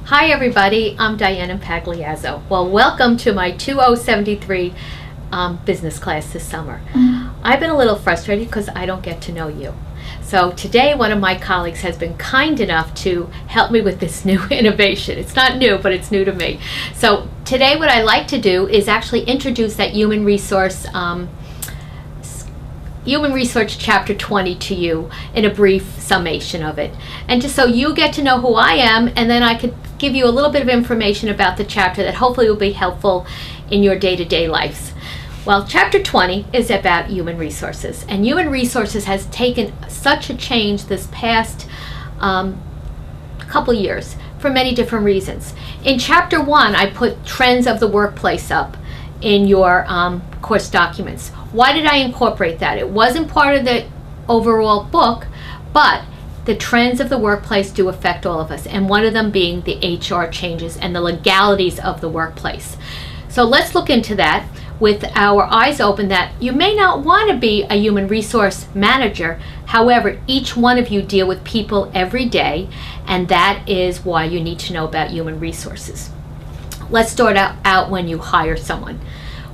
Hi everybody, I'm Diana Pagliazzo. Well, welcome to my 2073 business class this summer. I've been a little frustrated because I don't get to know you. So today one of my colleagues has been kind enough to help me with this new innovation. It's not new, but it's new to me. So today what I like to do is actually introduce that Human Resource Chapter 20 to you in a brief summation of it. And just so you get to know who I am, and then I could give you a little bit of information about the chapter that hopefully will be helpful in your day-to-day lives. Well, Chapter 20 is about human resources, and human resources has taken such a change this past couple years for many different reasons. In Chapter 1, I put trends of the workplace up in your course documents. Why did I incorporate that? It wasn't part of the overall book, but the trends of the workplace do affect all of us, and one of them being the HR changes and the legalities of the workplace. So let's look into that with our eyes open that you may not want to be a human resource manager. However, each one of you deal with people every day, and that is why you need to know about human resources. Let's start out when you hire someone.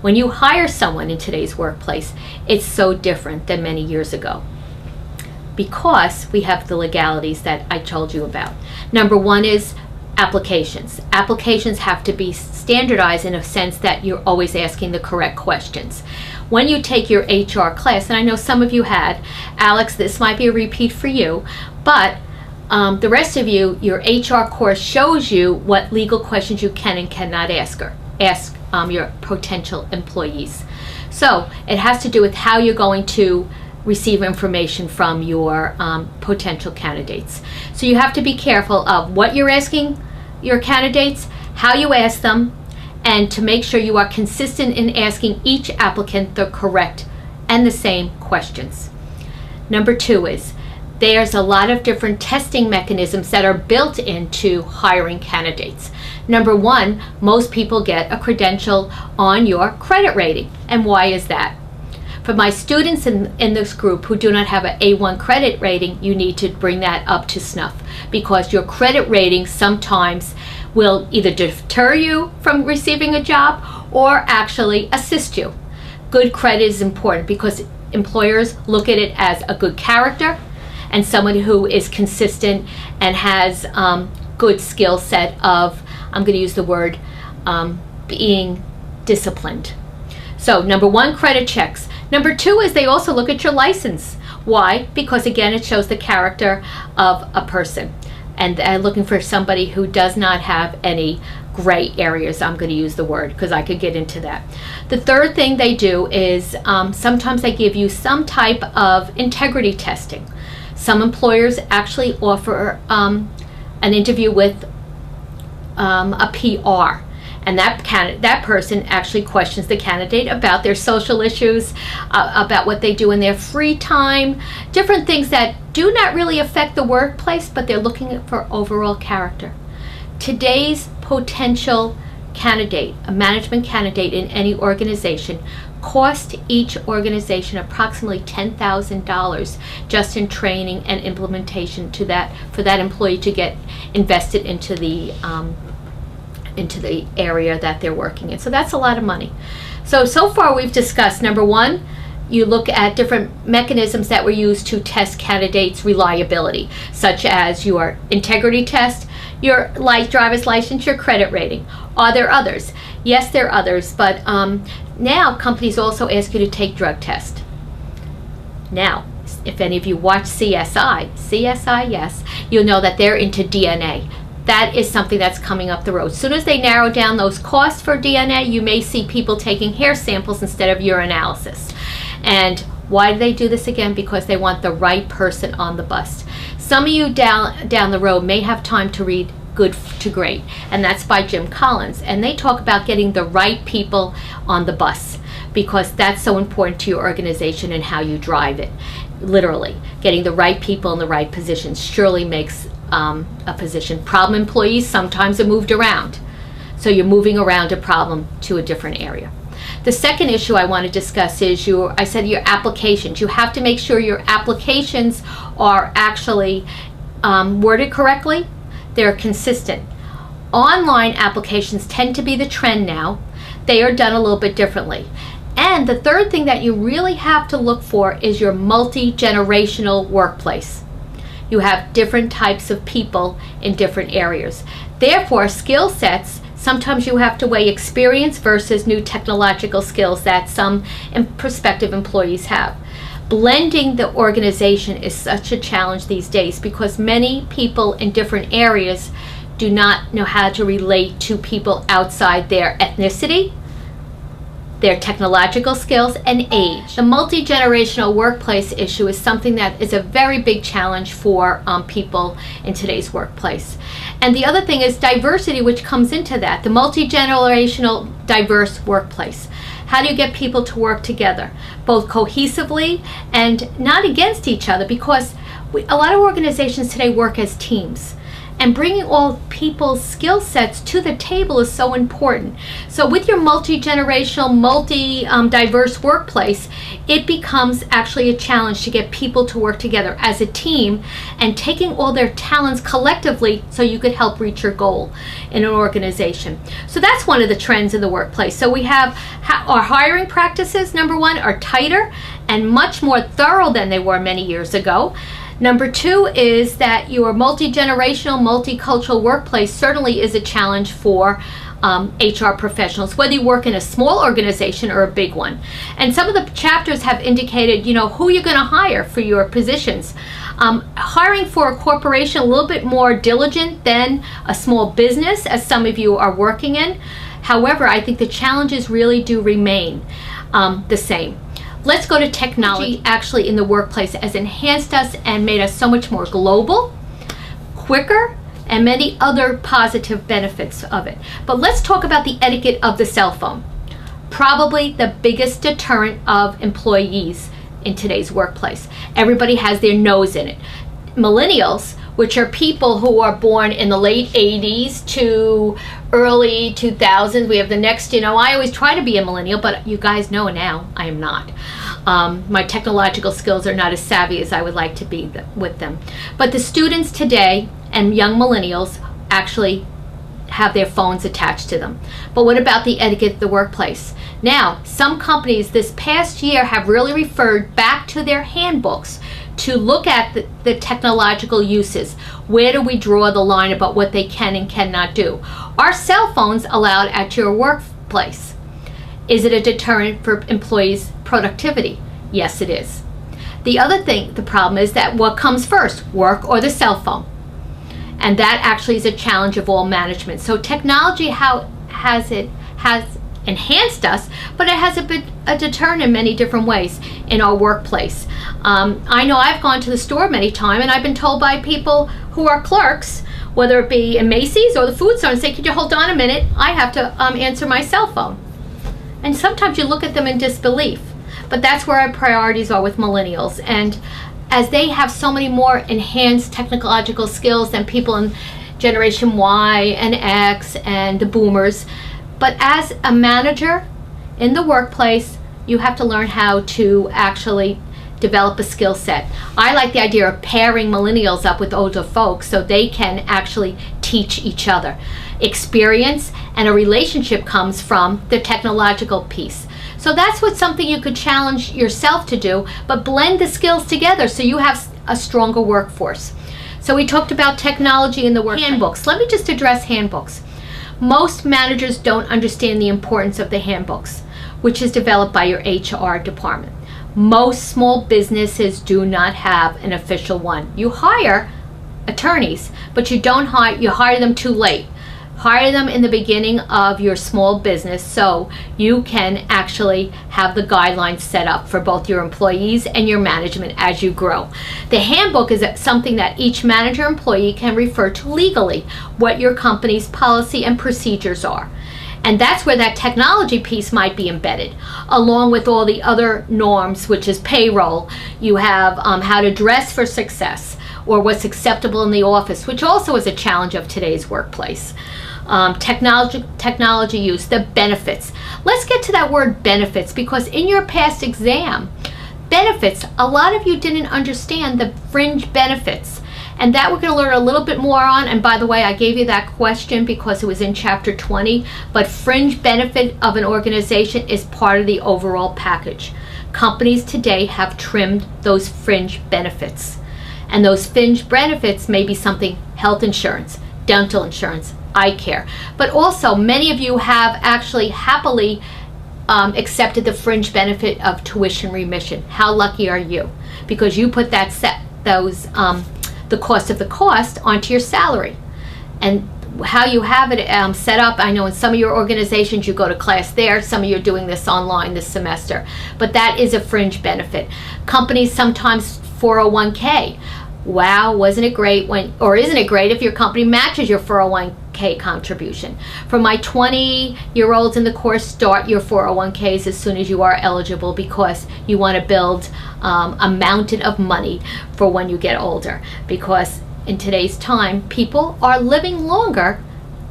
When you hire someone in today's workplace, it's so different than many years ago because we have the legalities that I told you about. Number one is applications. Applications have to be standardized in a sense that you're always asking the correct questions. When you take your HR class, and I know some of you had, Alex, this might be a repeat for you, but the rest of you, your HR course shows you what legal questions you can and cannot ask your potential employees. So it has to do with how you're going to receive information from your potential candidates. So you have to be careful of what you're asking your candidates, how you ask them, and to make sure you are consistent in asking each applicant the correct and the same questions. Number two is there's a lot of different testing mechanisms that are built into hiring candidates. Number one, most people get a credential on your credit rating. And why is that? For my students in this group who do not have an A1 credit rating, you need to bring that up to snuff because your credit rating sometimes will either deter you from receiving a job or actually assist you. Good credit is important because employers look at it as a good character and someone who is consistent and has good skill set of, I'm going to use the word, being disciplined. So number one, credit checks. Number two is they also look at your license. Why? Because again, it shows the character of a person. And they're looking for somebody who does not have any gray areas, I'm going to use the word, because I could get into that. The third thing they do is sometimes they give you some type of integrity testing. Some employers actually offer an interview with a PR, and that person actually questions the candidate about their social issues, about what they do in their free time, different things that do not really affect the workplace, but they're looking for overall character. Today's potential candidate, a management candidate in any organization, cost each organization approximately $10,000 just in training and implementation to that, for that employee to get invested into the area that they're working in. So that's a lot of money. So far we've discussed, number one, you look at different mechanisms that were used to test candidates' reliability, such as your integrity test, your driver's license, your credit rating. Are there others? Yes, there are others, but now companies also ask you to take drug test. Now, if any of you watch CSI, yes, you'll know that they're into DNA. That is something that's coming up the road. As soon as they narrow down those costs for DNA, you may see people taking hair samples instead of urinalysis. And why do they do this again? Because they want the right person on the bus. Some of you down the road may have time to read Good to Great, and that's by Jim Collins. And they talk about getting the right people on the bus because that's so important to your organization and how you drive it. Literally, getting the right people in the right positions surely makes a position. Problem employees sometimes are moved around. So you're moving around a problem to a different area. The second issue I want to discuss is your applications. You have to make sure your applications are actually worded correctly. They're consistent. Online applications tend to be the trend now. They are done a little bit differently. And the third thing that you really have to look for is your multi-generational workplace. You have different types of people in different areas. Therefore, skill sets, sometimes you have to weigh experience versus new technological skills that some prospective employees have. Blending the organization is such a challenge these days because many people in different areas do not know how to relate to people outside their ethnicity, their technological skills, and age. The multi-generational workplace issue is something that is a very big challenge for people in today's workplace. And the other thing is diversity, which comes into that, the multi-generational diverse workplace. How do you get people to work together, both cohesively and not against each other? Because a lot of organizations today work as teams. And bringing all people's skill sets to the table is so important. So with your multi-generational, multi-diverse workplace, it becomes actually a challenge to get people to work together as a team and taking all their talents collectively so you could help reach your goal in an organization. So that's one of the trends in the workplace. So we have our hiring practices, number one, are tighter and much more thorough than they were many years ago. Number two is that your multi-generational, multicultural workplace certainly is a challenge for HR professionals, whether you work in a small organization or a big one. And some of the chapters have indicated, who you're going to hire for your positions. Hiring for a corporation a little bit more diligent than a small business, as some of you are working in. However, I think the challenges really do remain the same. Let's go to technology. Actually in the workplace has enhanced us and made us so much more global, quicker, and many other positive benefits of it. But let's talk about the etiquette of the cell phone. Probably the biggest deterrent of employees in today's workplace. Everybody has their nose in it. Millennials, which are people who are born in the late 80s to early 2000s. We have the next, I always try to be a millennial, but you guys know now I am not. My technological skills are not as savvy as I would like to be with them. But the students today and young millennials actually have their phones attached to them. But what about the etiquette of the workplace? Now, some companies this past year have really referred back to their handbooks to look at the technological uses. Where do we draw the line about what they can and cannot do? Are cell phones allowed at your workplace? Is it a deterrent for employees' productivity? Yes, it is. The other thing, the problem is that what comes first, work or the cell phone? And that actually is a challenge of all management. So technology, has enhanced us, but it has been a deterrent in many different ways in our workplace. I know I've gone to the store many times and I've been told by people who are clerks, whether it be in Macy's or the food store, and say, could you hold on a minute? I have to answer my cell phone. And sometimes you look at them in disbelief, but that's where our priorities are with millennials. And as they have so many more enhanced technological skills than people in Generation Y and X and the boomers, but as a manager in the workplace, you have to learn how to actually develop a skill set. I like the idea of pairing millennials up with older folks so they can actually teach each other. Experience and a relationship comes from the technological piece. So that's something you could challenge yourself to do, but blend the skills together so you have a stronger workforce. So we talked about technology in the work handbooks. Let me just address handbooks. Most managers don't understand the importance of the handbooks, which is developed by your HR department. Most small businesses do not have an official one. You hire attorneys, but you hire them too late. Hire them in the beginning of your small business so you can actually have the guidelines set up for both your employees and your management as you grow. The handbook is something that each manager employee can refer to legally, what your company's policy and procedures are. And that's where that technology piece might be embedded, along with all the other norms, which is payroll. You have how to dress for success, or what's acceptable in the office, which also is a challenge of today's workplace. Technology use, the benefits. Let's get to that word benefits, because in your past exam, benefits, a lot of you didn't understand the fringe benefits. And that we're going to learn a little bit more on. And by the way, I gave you that question because it was in chapter 20, but fringe benefit of an organization is part of the overall package. Companies today have trimmed those fringe benefits. And those fringe benefits may be something health insurance, dental insurance, eye care. But also, many of you have actually happily accepted the fringe benefit of tuition remission. How lucky are you? Because you put that the cost of the cost onto your salary. And how you have it set up, I know in some of your organizations you go to class there, some of you are doing this online this semester, but that is a fringe benefit. Companies sometimes 401k. Wow, wasn't it great when, or isn't it great if your company matches your 401k contribution? For my 20-year-olds in the course, start your 401ks as soon as you are eligible, because you want to build a mountain of money for when you get older. Because in today's time, people are living longer,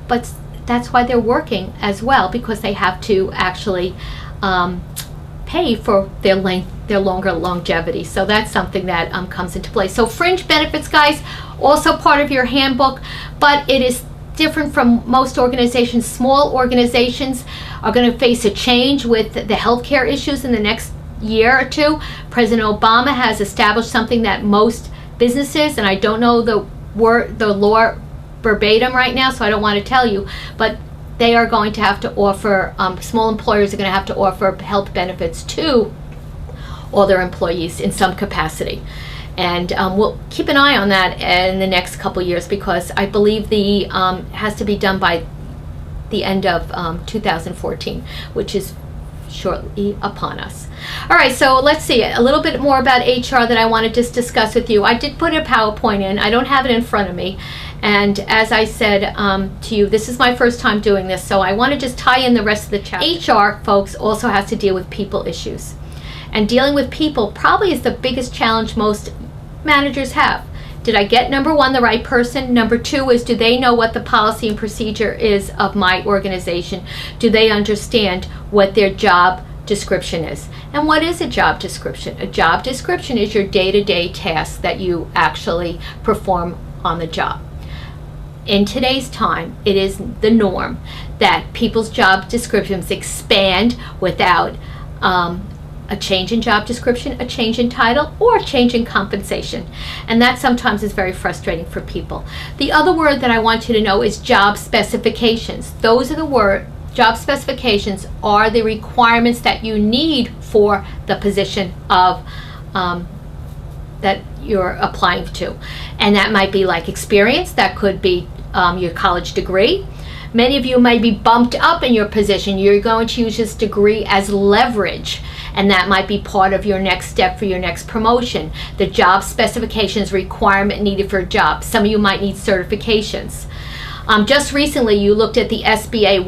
but that's why they're working as well, because they have to actually pay for their longer longevity. So that's something that comes into play. So fringe benefits, guys, also part of your handbook, but it is different from most organizations. Small organizations are going to face a change with the healthcare issues in the next year or two. President Obama has established something that most businesses, and I don't know the law verbatim right now, so I don't want to tell you, but they are going to have to offer, small employers are going to have to offer health benefits to all their employees in some capacity. And we'll keep an eye on that in the next couple years, because I believe the has to be done by the end of 2014, which is shortly upon us. All right, so let's see a little bit more about HR that I want to just discuss with you. I did put a PowerPoint in. I don't have it in front of me. And as I said to you, this is my first time doing this, so I want to just tie in the rest of the chapter. HR, folks, also has to deal with people issues. And dealing with people probably is the biggest challenge most managers have. Did I get, number one, the right person? Number two is, do they know what the policy and procedure is of my organization? Do they understand what their job description is? And what is a job description? A job description is your day-to-day tasks that you actually perform on the job. In today's time, it is the norm that people's job descriptions expand without a change in job description, a change in title, or a change in compensation. And that sometimes is very frustrating for people. The other word that I want you to know is job specifications. Those are the word. Job specifications are the requirements that you need for the position of that you're applying to. And that might be like experience, that could be your college degree. Many of you may be bumped up in your position. You're going to use this degree as leverage, and that might be part of your next step for your next promotion. The job specifications requirement needed for a job. Some of you might need certifications. Just recently you looked at the SBA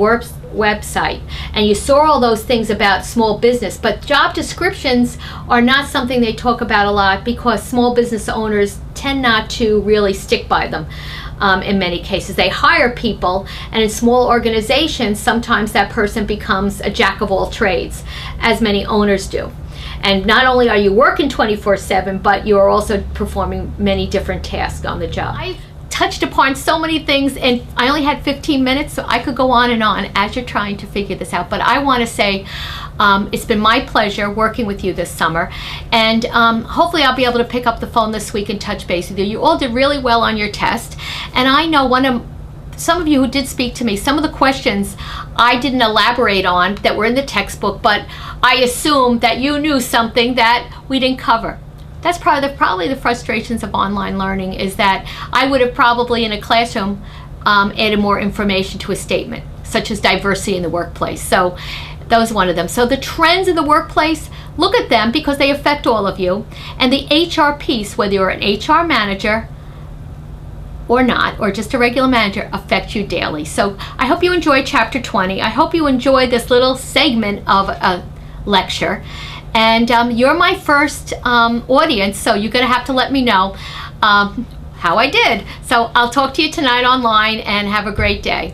website and you saw all those things about small business, but job descriptions are not something they talk about a lot, because small business owners tend not to really stick by them. In many cases they hire people, and in small organizations sometimes that person becomes a jack of all trades, as many owners do. And not only are you working 24/7, but you're also performing many different tasks on the job. I touched upon so many things, and I only had 15 minutes, so I could go on and on as you're trying to figure this out. But I want to say it's been my pleasure working with you this summer, and hopefully I'll be able to pick up the phone this week and touch base with you. You all did really well on your test, and I know some of you who did speak to me, some of the questions I didn't elaborate on that were in the textbook, but I assumed that you knew something that we didn't cover. That's probably the frustrations of online learning, is that I would have probably in a classroom added more information to a statement, such as diversity in the workplace. So that was one of them. So the trends in the workplace, look at them because they affect all of you. And the HR piece, whether you're an HR manager or not, or just a regular manager, affect you daily. So I hope you enjoyed chapter 20. I hope you enjoyed this little segment of a lecture. And you're my first audience, so you're going to have to let me know how I did. So I'll talk to you tonight online, and have a great day.